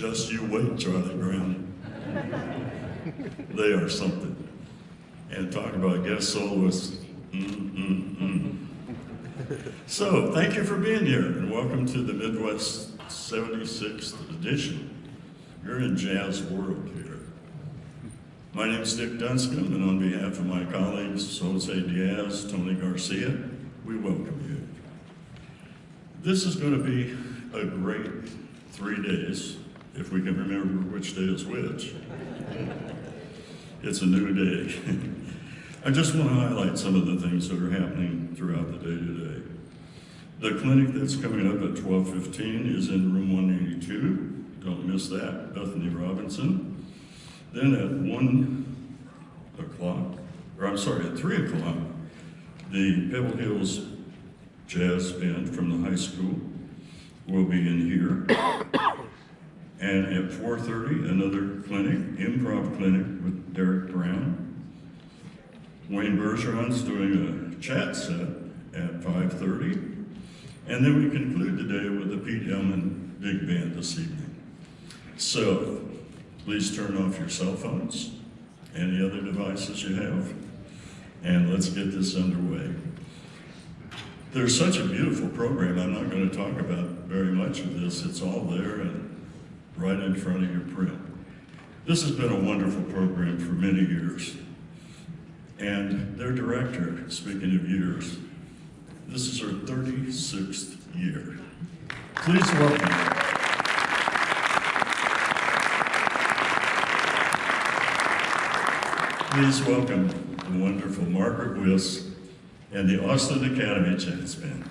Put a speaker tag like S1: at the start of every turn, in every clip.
S1: Just you wait, Charlie Brown. They are something. And talk about guest soloists. So, thank you for being here, and welcome to the Midwest 76th edition. You're in jazz world here. My name is Dick Dunscombe, and on behalf of my colleagues, Jose Diaz, Tony Garcia, we welcome you. This is going to be a great 3 days, if we can remember which day is which. It's a new day. I just want to highlight some of the things that are happening throughout the day today. The clinic that's coming up at 12:15 is in room 182. Don't miss that, Bethany Robinson. Then at 3 o'clock, the Pebble Hills Jazz Band from the high school will be in here. And at 4:30, another clinic, improv clinic with Derek Brown. Wayne Bergeron's doing a chat set at 5:30. And then we conclude the day with the Pete Hellman Big Band this evening. So, please turn off your cell phones, any other devices you have, and let's get this underway. There's such a beautiful program, I'm not going to talk about very much of this. It's all there and right in front of your print. This has been a wonderful program for many years. And their director, speaking of years, this is her 36th year. Please welcome. Please welcome the wonderful Margaret Wiss and the Austin Academy Jazz Band.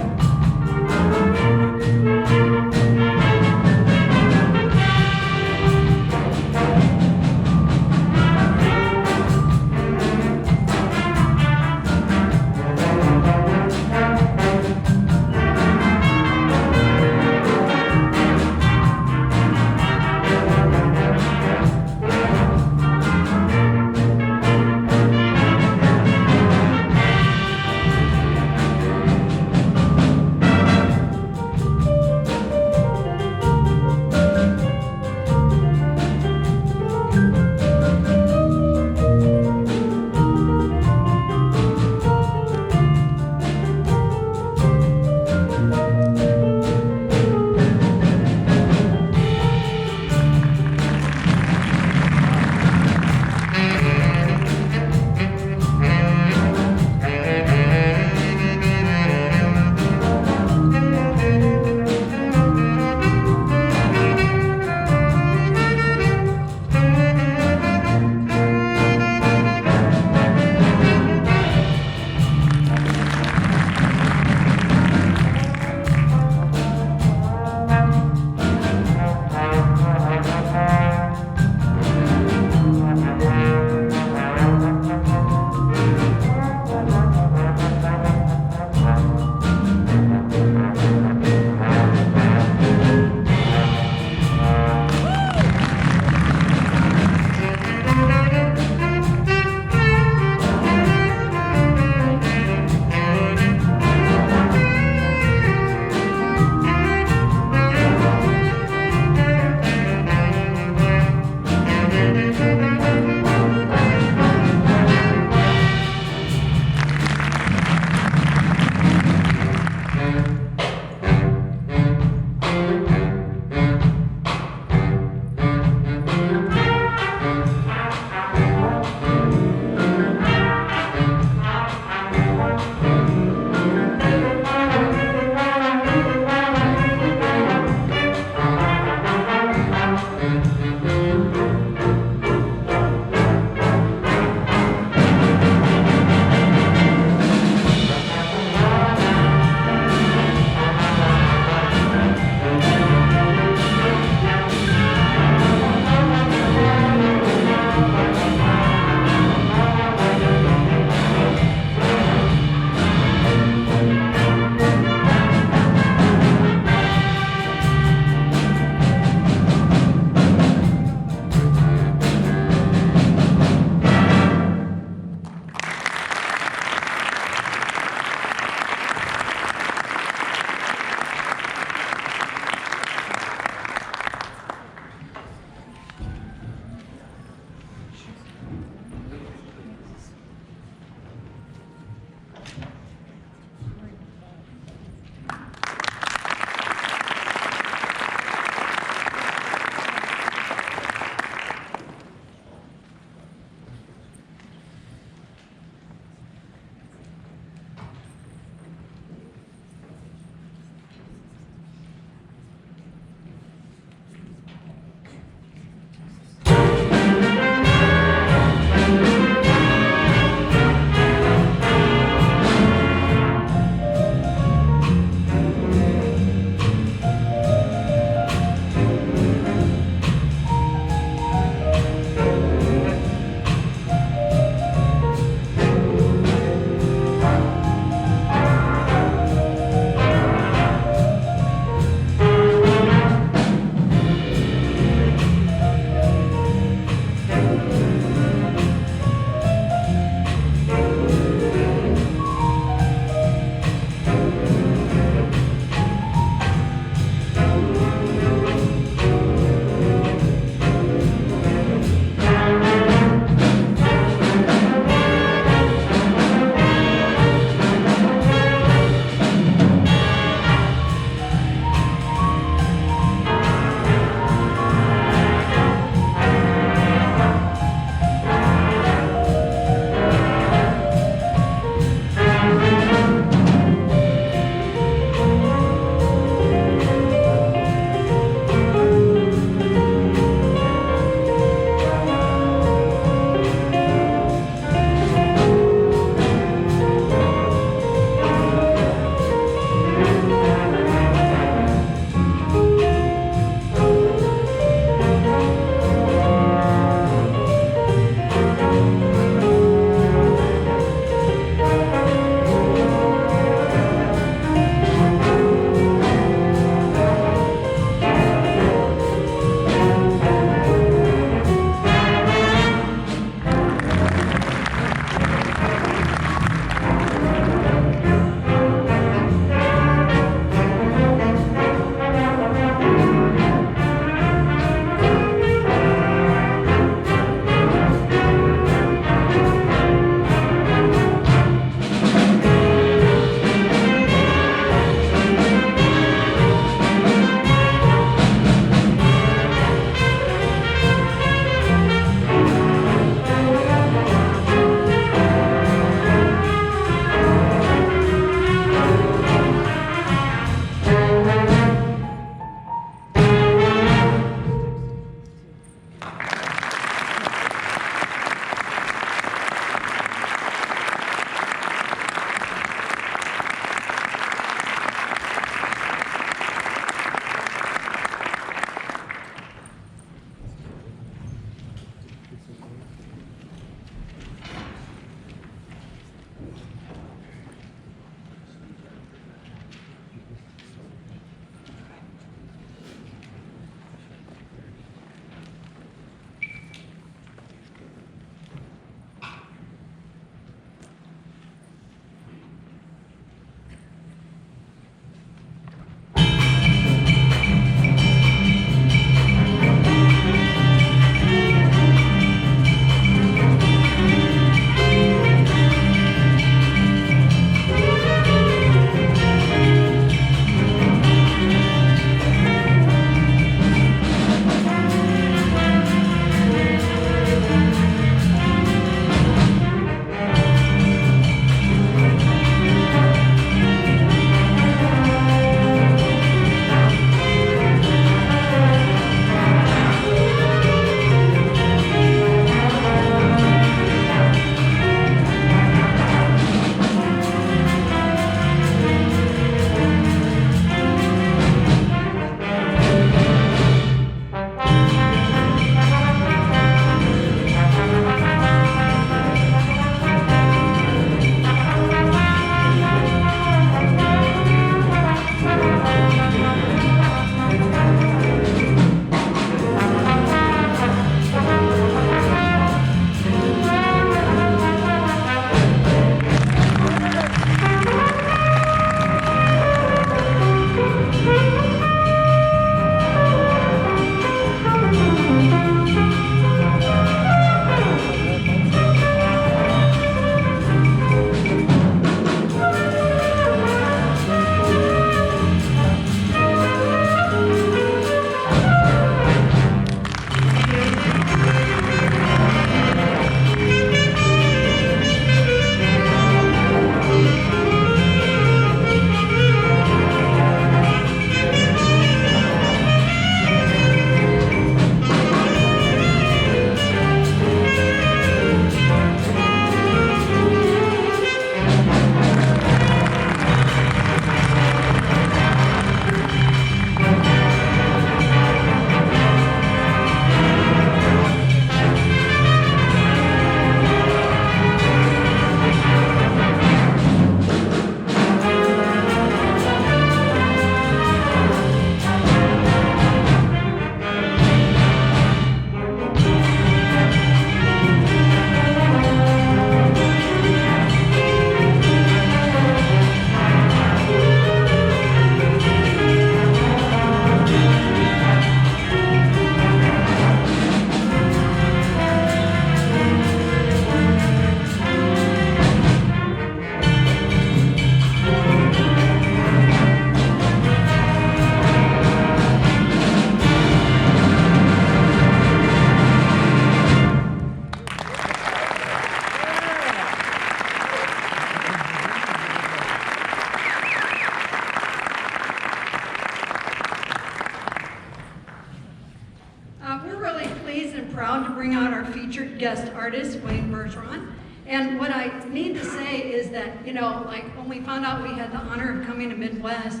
S2: bring out our featured guest artist, Wayne Bergeron. And what I need to say is that, you know, like when we found out we had the honor of coming to Midwest,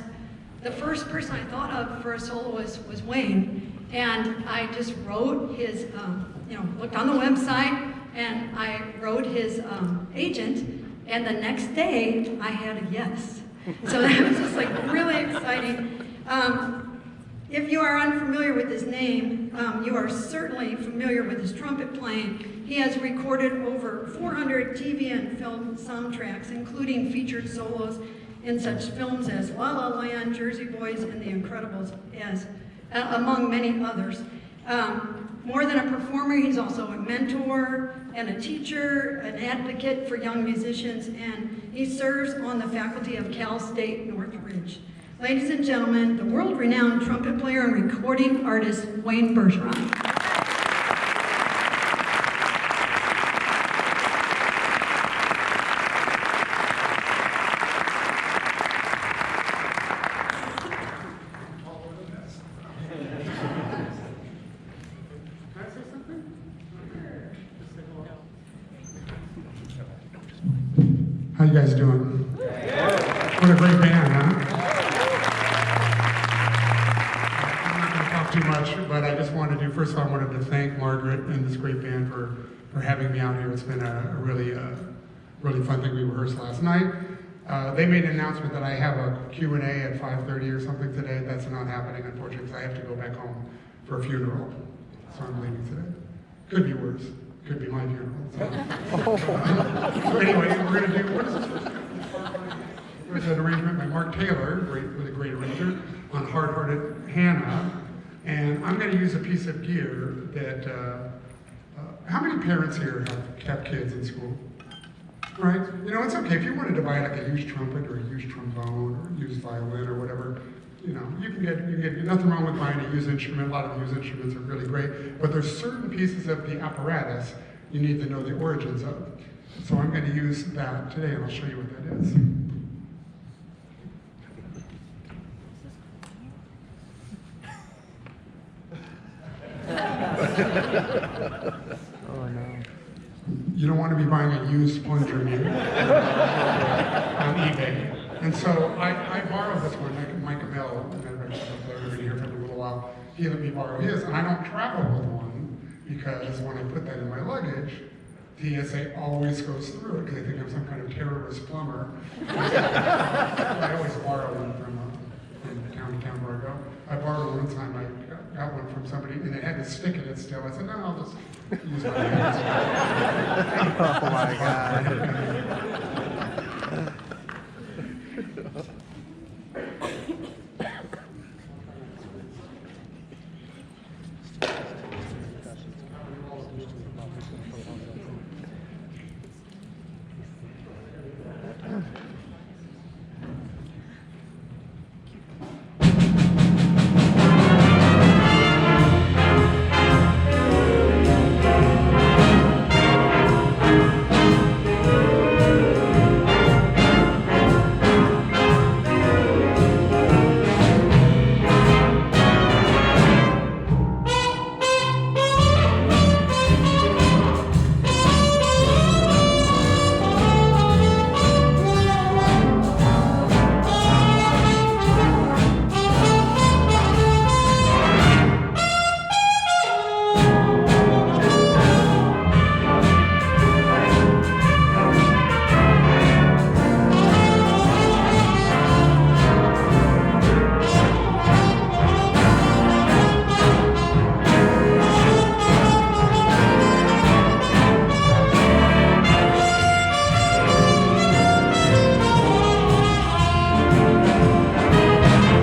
S2: the first person I thought of for a soloist was Wayne. And I just wrote his, looked on the website, and I wrote his agent, and the next day I had a yes. So that was just like really exciting. If you are unfamiliar with his name, you are certainly familiar with his trumpet playing. He has recorded over 400 TV and film soundtracks, including featured solos in such films as La La Land, Jersey Boys, and The Incredibles, among many others. More than a performer, he's also a mentor and a teacher, an advocate for young musicians, and he serves on the faculty of Cal State Northridge. Ladies and gentlemen, the world-renowned trumpet player and recording artist, Wayne Bergeron.
S3: How you guys doing? What a great band, huh? I'm not going to talk too much, but I just wanted to, first of all, I wanted to thank Margaret and this great band for having me out here. It's been a really fun thing. We rehearsed last night. They made an announcement that I have a Q&A at 5:30 or something today. That's not happening, unfortunately, because I have to go back home for a funeral. So I'm leaving today. Could be worse. Could be my funeral. So anyway, we're going to do, what is this? There's an arrangement by Mark Taylor, really great arranger, on Hard-Hearted Hannah. And I'm going to use a piece of gear that, how many parents here have kept kids in school? Right? You know, it's okay if you wanted to buy like a used trumpet or a used trombone or a used violin or whatever. You know, you can get nothing wrong with buying a used instrument. A lot of used instruments are really great, but there's certain pieces of the apparatus you need to know the origins of. So I'm going to use that today, and I'll show you what that is.
S4: Oh no.
S3: You don't want to be buying a used plunger mute on eBay. And so I borrowed this one, Mike Amell, and I've been here for a little while. He let me borrow his, and I don't travel with one because when I put that in my luggage, TSA always goes through it because they think I'm some kind of terrorist plumber. I always borrow one from town to town where I go. I borrowed one time, I got one from somebody, and it had to stick in it still. I said, no, I'll just use my hands.
S4: Oh my God.